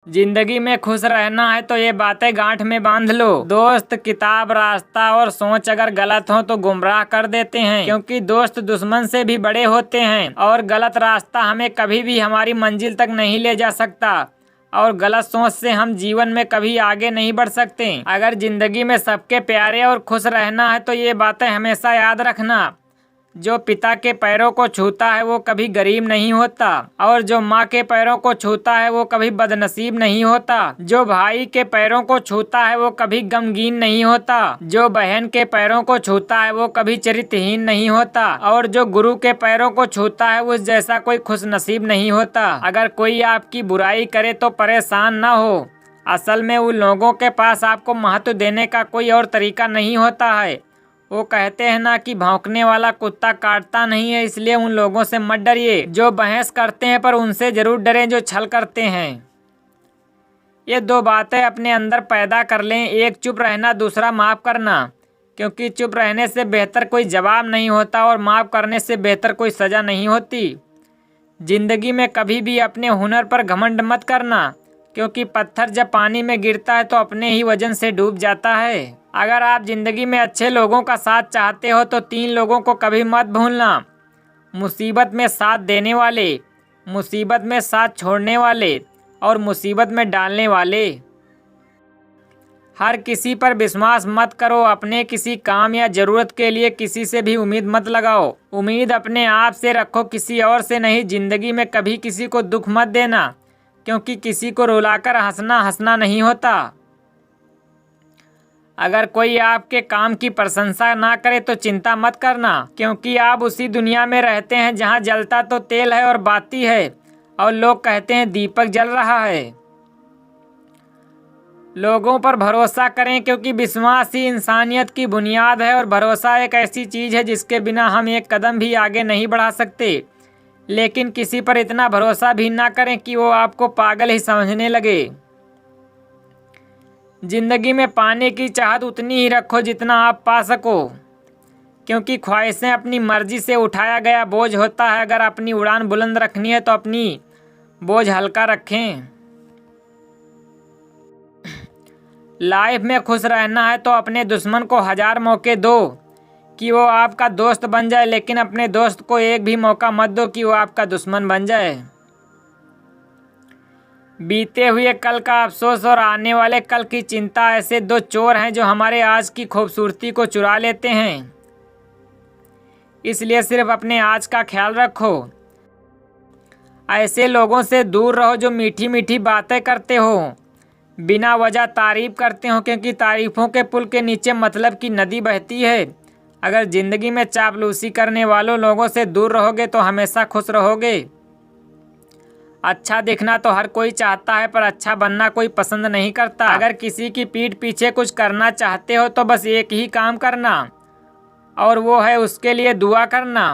जिंदगी में खुश रहना है तो ये बातें गांठ में बांध लो। दोस्त, किताब, रास्ता और सोच अगर गलत हो तो गुमराह कर देते हैं, क्योंकि दोस्त दुश्मन से भी बड़े होते हैं। और गलत रास्ता हमें कभी भी हमारी मंजिल तक नहीं ले जा सकता, और गलत सोच से हम जीवन में कभी आगे नहीं बढ़ सकते। अगर जिंदगी में सबके प्यारे और खुश रहना है तो ये बातें हमेशा याद रखना। जो पिता के पैरों को छूता है वो कभी गरीब नहीं होता, और जो माँ के पैरों को छूता है वो कभी बदनसीब नहीं होता। जो भाई के पैरों को छूता है वो कभी गमगीन नहीं होता। जो बहन के पैरों को छूता है वो कभी चरित्रहीन नहीं होता, और जो गुरु के पैरों को छूता है उस जैसा कोई खुशनसीब नहीं होता। अगर कोई आपकी बुराई करे तो परेशान ना हो। असल में उन लोगों के पास आपको महत्व देने का कोई और तरीका नहीं होता है। वो कहते हैं ना कि भौंकने वाला कुत्ता काटता नहीं है, इसलिए उन लोगों से मत डरिए जो बहस करते हैं, पर उनसे जरूर डरें जो छल करते हैं। ये दो बातें अपने अंदर पैदा कर लें, एक चुप रहना, दूसरा माफ़ करना। क्योंकि चुप रहने से बेहतर कोई जवाब नहीं होता, और माफ़ करने से बेहतर कोई सज़ा नहीं होती। जिंदगी में कभी भी अपने हुनर पर घमंड मत करना, क्योंकि पत्थर जब पानी में गिरता है तो अपने ही वजन से डूब जाता है। अगर आप जिंदगी में अच्छे लोगों का साथ चाहते हो तो 3 लोगों को कभी मत भूलना: मुसीबत में साथ देने वाले, मुसीबत में साथ छोड़ने वाले, और मुसीबत में डालने वाले। हर किसी पर विश्वास मत करो। अपने किसी काम या ज़रूरत के लिए किसी से भी उम्मीद मत लगाओ। उम्मीद अपने आप से रखो, किसी और से नहीं। जिंदगी में कभी किसी को दुख मत देना, क्योंकि किसी को रुलाकर हंसना हंसना नहीं होता। अगर कोई आपके काम की प्रशंसा ना करे तो चिंता मत करना, क्योंकि आप उसी दुनिया में रहते हैं जहां जलता तो तेल है और बाती है, और लोग कहते हैं दीपक जल रहा है। लोगों पर भरोसा करें, क्योंकि विश्वास ही इंसानियत की बुनियाद है, और भरोसा एक ऐसी चीज़ है जिसके बिना हम एक कदम भी आगे नहीं बढ़ा सकते। लेकिन किसी पर इतना भरोसा भी ना करें कि वो आपको पागल ही समझने लगे। जिंदगी में पाने की चाहत उतनी ही रखो जितना आप पा सको, क्योंकि ख्वाहिशें अपनी मर्जी से उठाया गया बोझ होता है। अगर अपनी उड़ान बुलंद रखनी है तो अपनी बोझ हल्का रखें। लाइफ में खुश रहना है तो अपने दुश्मन को 1000 मौके दो कि वो आपका दोस्त बन जाए, लेकिन अपने दोस्त को एक भी मौका मत दो कि वो आपका दुश्मन बन जाए। बीते हुए कल का अफसोस और आने वाले कल की चिंता ऐसे 2 चोर हैं जो हमारे आज की खूबसूरती को चुरा लेते हैं। इसलिए सिर्फ अपने आज का ख्याल रखो। ऐसे लोगों से दूर रहो जो मीठी मीठी बातें करते हो, बिना वजह तारीफ करते हो, क्योंकि तारीफों के पुल के नीचे मतलब की नदी बहती है। अगर जिंदगी में चापलूसी करने वालों लोगों से दूर रहोगे तो हमेशा खुश रहोगे। अच्छा दिखना तो हर कोई चाहता है, पर अच्छा बनना कोई पसंद नहीं करता। अगर किसी की पीठ पीछे कुछ करना चाहते हो तो बस एक ही काम करना, और वो है उसके लिए दुआ करना।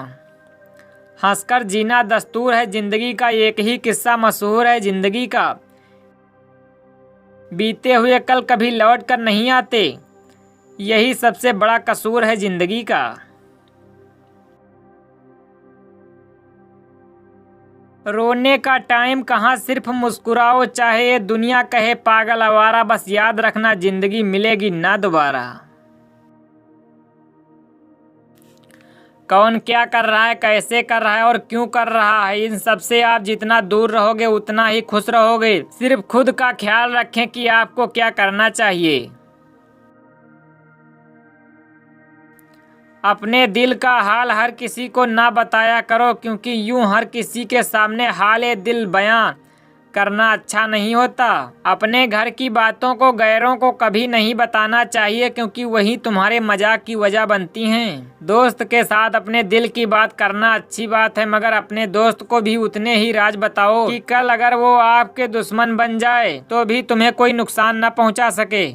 हंसकर जीना दस्तूर है जिंदगी का, एक ही किस्सा मशहूर है जिंदगी का: बीते हुए कल कभी लौट कर नहीं आते, यही सबसे बड़ा कसूर है जिंदगी का। रोने का टाइम कहाँ, सिर्फ मुस्कुराओ, चाहे ये दुनिया कहे पागल आवारा। बस याद रखना जिंदगी मिलेगी ना दोबारा। कौन क्या कर रहा है, कैसे कर रहा है और क्यों कर रहा है, इन सब से आप जितना दूर रहोगे उतना ही खुश रहोगे। सिर्फ खुद का ख्याल रखें कि आपको क्या करना चाहिए। अपने दिल का हाल हर किसी को ना बताया करो, क्योंकि यूं हर किसी के सामने हाले दिल बयां करना अच्छा नहीं होता। अपने घर की बातों को गैरों को कभी नहीं बताना चाहिए, क्योंकि वही तुम्हारे मजाक की वजह बनती हैं। दोस्त के साथ अपने दिल की बात करना अच्छी बात है, मगर अपने दोस्त को भी उतने ही राज बताओ कि कल अगर वो आपके दुश्मन बन जाए तो भी तुम्हें कोई नुकसान न पहुंचा सके।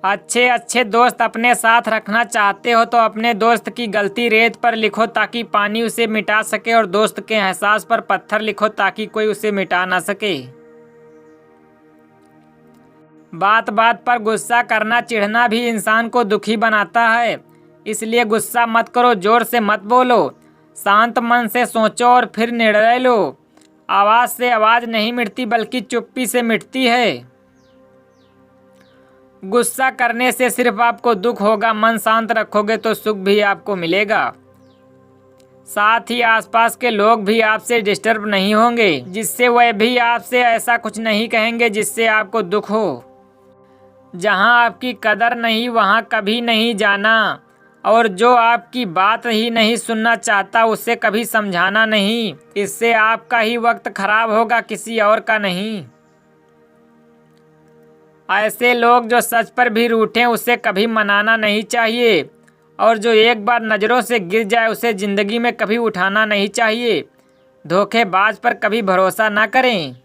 अच्छे दोस्त अपने साथ रखना चाहते हो तो अपने दोस्त की गलती रेत पर लिखो ताकि पानी उसे मिटा सके, और दोस्त के एहसास पर पत्थर लिखो ताकि कोई उसे मिटा ना सके। बात बात पर गुस्सा करना, चिढ़ना भी इंसान को दुखी बनाता है। इसलिए गुस्सा मत करो, जोर से मत बोलो, शांत मन से सोचो और फिर निर्णय लो। आवाज से आवाज नहीं मिटती बल्कि चुप्पी से मिटती है। गुस्सा करने से सिर्फ आपको दुख होगा, मन शांत रखोगे तो सुख भी आपको मिलेगा। साथ ही आसपास के लोग भी आपसे डिस्टर्ब नहीं होंगे, जिससे वह भी आपसे ऐसा कुछ नहीं कहेंगे जिससे आपको दुख हो। जहां आपकी कदर नहीं वहां कभी नहीं जाना, और जो आपकी बात ही नहीं सुनना चाहता उसे कभी समझाना नहीं। इससे आपका ही वक्त खराब होगा, किसी और का नहीं। ऐसे लोग जो सच पर भी रूठें उसे कभी मनाना नहीं चाहिए, और जो एक बार नज़रों से गिर जाए उसे ज़िंदगी में कभी उठाना नहीं चाहिए। धोखेबाज पर कभी भरोसा ना करें।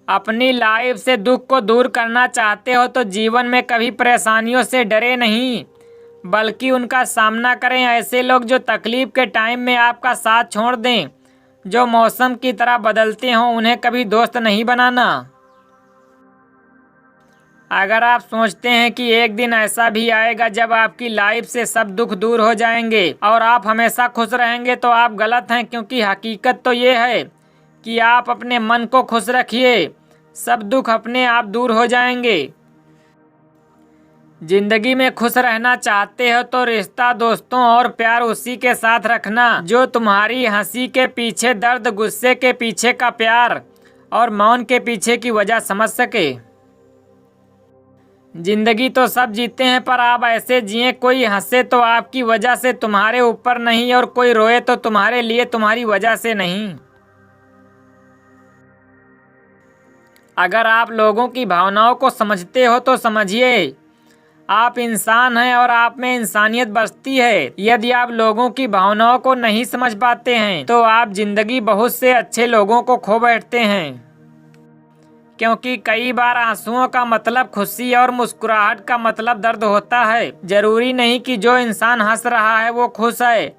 अपनी लाइफ से दुख को दूर करना चाहते हो तो जीवन में कभी परेशानियों से डरे नहीं, बल्कि उनका सामना करें। ऐसे लोग जो तकलीफ के टाइम में आपका साथ छोड़ दें, जो मौसम की तरह बदलते हों, उन्हें कभी दोस्त नहीं बनाना। अगर आप सोचते हैं कि एक दिन ऐसा भी आएगा जब आपकी लाइफ से सब दुख दूर हो जाएंगे और आप हमेशा खुश रहेंगे, तो आप गलत हैं। क्योंकि हकीकत तो ये है कि आप अपने मन को खुश रखिए, सब दुख अपने आप दूर हो जाएंगे। जिंदगी में खुश रहना चाहते हो तो रिश्ता, दोस्तों और प्यार उसी के साथ रखना जो तुम्हारी हंसी के पीछे दर्द, गुस्से के पीछे का प्यार और मौन के पीछे की वजह समझ सके। जिंदगी तो सब जीते हैं, पर आप ऐसे जिए कोई हंसे तो आपकी वजह से, तुम्हारे ऊपर नहीं, और कोई रोए तो तुम्हारे लिए, तुम्हारी वजह से नहीं। अगर आप लोगों की भावनाओं को समझते हो तो समझिए, आप इंसान हैं और आप में इंसानियत बसती है। यदि आप लोगों की भावनाओं को नहीं समझ पाते हैं तो आप जिंदगी बहुत से अच्छे लोगों को खो बैठते हैं। क्योंकि कई बार आंसुओं का मतलब खुशी और मुस्कुराहट का मतलब दर्द होता है। जरूरी नहीं कि जो इंसान हंस रहा है वो खुश है,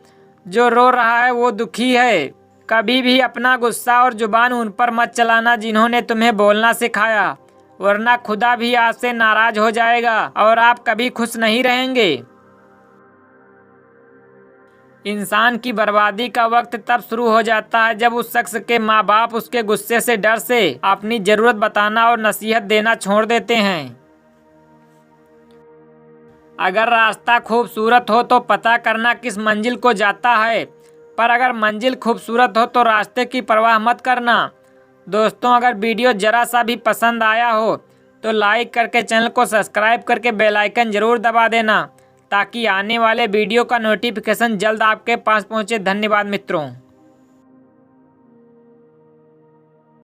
जो रो रहा है वो दुखी है। कभी भी अपना गुस्सा और जुबान उन पर मत चलाना जिन्होंने तुम्हें बोलना सिखाया, वरना खुदा भी आपसे नाराज हो जाएगा और आप कभी खुश नहीं रहेंगे। इंसान की बर्बादी का वक्त तब शुरू हो जाता है जब उस शख्स के माँ बाप उसके गुस्से से, डर से अपनी जरूरत बताना और नसीहत देना छोड़ देते हैं। अगर रास्ता खूबसूरत हो तो पता करना किस मंजिल को जाता है, पर अगर मंजिल खूबसूरत हो तो रास्ते की परवाह मत करना। दोस्तों, अगर वीडियो जरा सा भी पसंद आया हो तो लाइक करके चैनल को सब्सक्राइब करके बेल आइकन जरूर दबा देना, ताकि आने वाले वीडियो का नोटिफिकेशन जल्द आपके पास पहुंचे। धन्यवाद मित्रों।